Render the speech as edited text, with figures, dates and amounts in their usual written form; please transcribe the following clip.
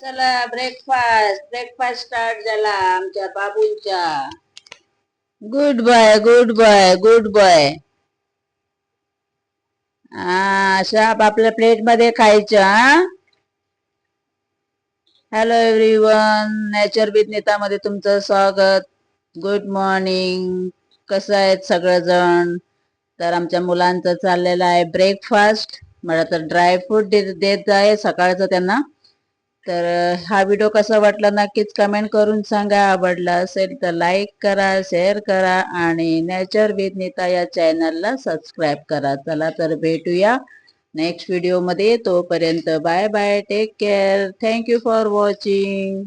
चला breakfast breakfast start झाला आमच्या बाबूंचा. Good boy good boy good boy. अशा आपल्या प्लेट मध्ये खायचं. Hello everyone, nature with Nita मध्ये तुमचं स्वागत. Good morning. कसं आहेत सगळेजण? तर आमच्या मुलांचं चाललेलं आहे ब्रेकफास्ट. मला तर ड्रायफ्रूट देत आहे सकाळचं त्यांना. तर हा व्हिडिओ कसा वाटला नक्कीच कमेंट करून सांगा. आवडला असेल तर लाईक करा, शेअर करा आणि नेचर विथ नीता या चॅनलला सबस्क्राईब करा. चला तर भेटूया नेक्स्ट व्हिडिओ मध्ये. तोपर्यंत bye bye, take care, thank you for watching.